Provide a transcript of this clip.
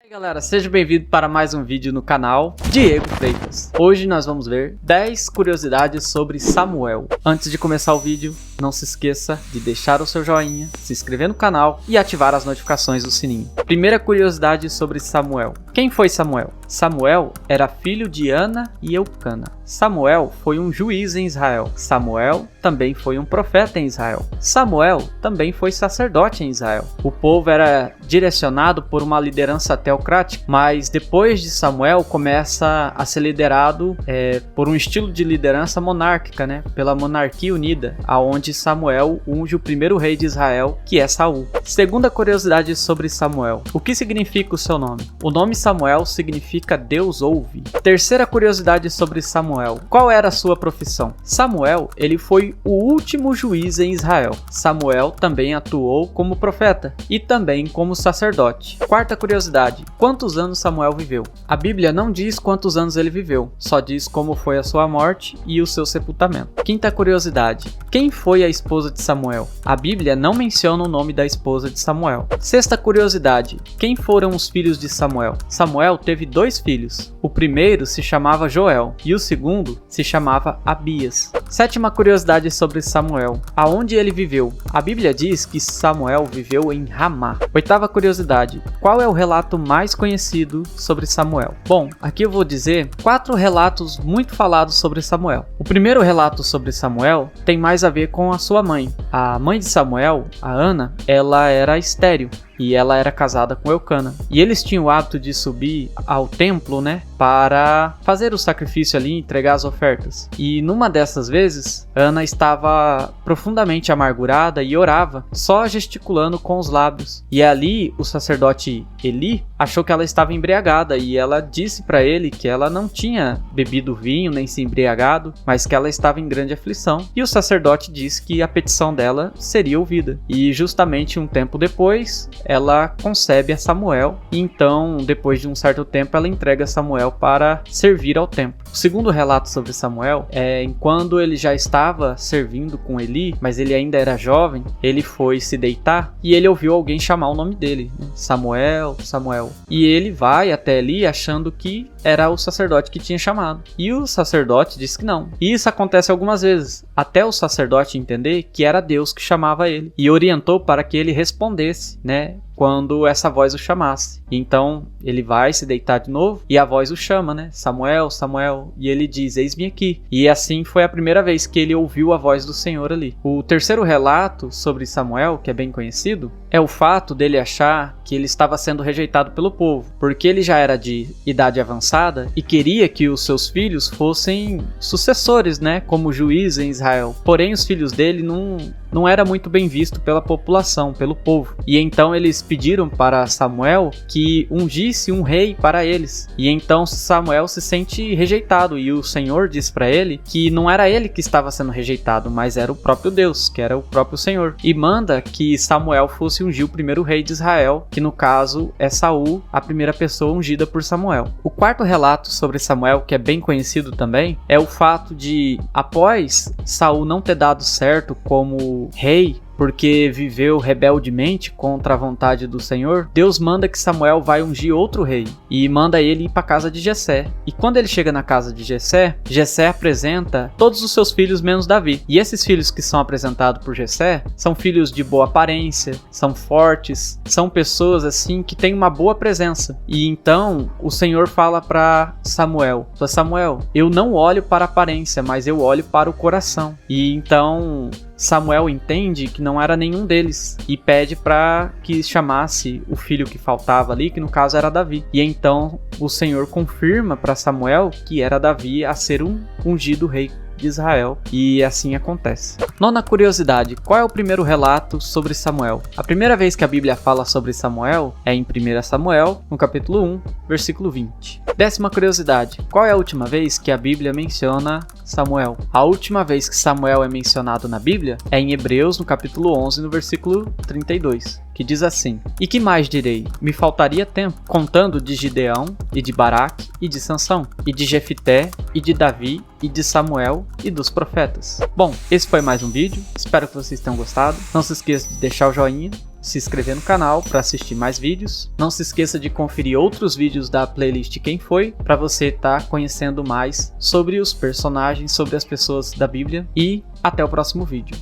E aí galera, seja bem-vindo para mais um vídeo no canal Diego Freitas. Hoje nós vamos ver 10 curiosidades sobre Samuel. Antes de começar o vídeo, não se esqueça de deixar o seu joinha, se inscrever no canal e ativar as notificações do sininho. Primeira curiosidade sobre Samuel. Quem foi Samuel? Samuel era filho de Ana e Eucana. Samuel foi um juiz em Israel. Samuel também foi um profeta em Israel. Samuel também foi sacerdote em Israel. O povo era direcionado por uma liderança teocrática, mas depois de Samuel começa a ser liderado por um estilo de liderança monárquica, pela monarquia unida, aonde Samuel unge o primeiro rei de Israel, que é Saul. Segunda curiosidade sobre Samuel. O que significa o seu nome? O nome Samuel significa Deus ouve. Terceira curiosidade sobre Samuel. Qual era a sua profissão? Samuel, ele foi o último juiz em Israel. Samuel também atuou como profeta e também como sacerdote. Quarta curiosidade. Quantos anos Samuel viveu? A Bíblia não diz quantos anos ele viveu, só diz como foi a sua morte e o seu sepultamento. Quinta curiosidade. Quem foi a esposa de Samuel? A Bíblia não menciona o nome da esposa de Samuel. Sexta curiosidade. Quem foram os filhos de Samuel? Samuel teve 2 filhos. O primeiro se chamava Joel e o segundo se chamava Abias. Sétima curiosidade sobre Samuel. Aonde ele viveu? A Bíblia diz que Samuel viveu em Ramá. Oitava curiosidade. Qual é o relato mais conhecido sobre Samuel? Bom, aqui eu vou dizer 4 relatos muito falados sobre Samuel. O primeiro relato sobre Samuel tem mais a ver com a sua mãe. A mãe de Samuel, a Ana, ela era estéril. E ela era casada com Eucana. E eles tinham o hábito de subir ao templo, para fazer o sacrifício ali, entregar as ofertas. E numa dessas vezes, Ana estava profundamente amargurada e orava, só gesticulando com os lábios. E ali, o sacerdote Eli achou que ela estava embriagada e ela disse para ele que ela não tinha bebido vinho nem se embriagado, mas que ela estava em grande aflição. E o sacerdote disse que a petição dela seria ouvida. E justamente um tempo depois, ela concebe a Samuel e então, depois de um certo tempo, ela entrega Samuel para servir ao templo. O segundo relato sobre Samuel é quando ele já estava servindo com Eli, mas ele ainda era jovem, ele foi se deitar e ele ouviu alguém chamar o nome dele, Samuel, Samuel. E ele vai até Eli achando que era o sacerdote que tinha chamado. E o sacerdote disse que não. E isso acontece algumas vezes, até o sacerdote entender que era Deus que chamava ele e orientou para que ele respondesse, quando essa voz o chamasse. Então ele vai se deitar de novo e a voz o chama, Samuel, Samuel, e ele diz, eis-me aqui. E assim foi a primeira vez que ele ouviu a voz do Senhor ali. O terceiro relato sobre Samuel, que é bem conhecido, é o fato dele achar que ele estava sendo rejeitado pelo povo, porque ele já era de idade avançada e queria que os seus filhos fossem sucessores, como juiz em Israel. Porém, os filhos dele não era muito bem visto pela população, pelo povo. E então eles pediram para Samuel que ungisse um rei para eles. E então Samuel se sente rejeitado e o Senhor diz para ele que não era ele que estava sendo rejeitado, mas era o próprio Deus, que era o próprio Senhor. E manda que Samuel fosse ungir o primeiro rei de Israel, que no caso é Saul, a primeira pessoa ungida por Samuel. O quarto relato sobre Samuel, que é bem conhecido também, é o fato de, após Saul não ter dado certo como rei, porque viveu rebeldemente contra a vontade do Senhor, Deus manda que Samuel vai ungir outro rei e manda ele ir para a casa de Jessé. E quando ele chega na casa de Jessé, Jessé apresenta todos os seus filhos menos Davi. E esses filhos que são apresentados por Jessé são filhos de boa aparência, são fortes, são pessoas assim que têm uma boa presença. E então o Senhor fala para Samuel, Samuel, eu não olho para a aparência, mas eu olho para o coração. E então Samuel entende que não era nenhum deles e pede para que chamasse o filho que faltava ali, que no caso era Davi. E então o Senhor confirma para Samuel que era Davi a ser um ungido rei de Israel, e assim acontece. Nona curiosidade, qual é o primeiro relato sobre Samuel? A primeira vez que a Bíblia fala sobre Samuel é em 1 Samuel, no capítulo 1, versículo 20. Décima curiosidade, qual é a última vez que a Bíblia menciona Samuel? A última vez que Samuel é mencionado na Bíblia é em Hebreus, no capítulo 11, no versículo 32. Que diz assim: E que mais direi? Me faltaria tempo, contando de Gideão, e de Baraque, e de Sansão, e de Jefité, e de Davi, e de Samuel, e dos profetas. Bom, esse foi mais um vídeo, espero que vocês tenham gostado. Não se esqueça de deixar o joinha, se inscrever no canal para assistir mais vídeos. Não se esqueça de conferir outros vídeos da playlist Quem Foi, para você estar conhecendo mais sobre os personagens, sobre as pessoas da Bíblia. E até o próximo vídeo.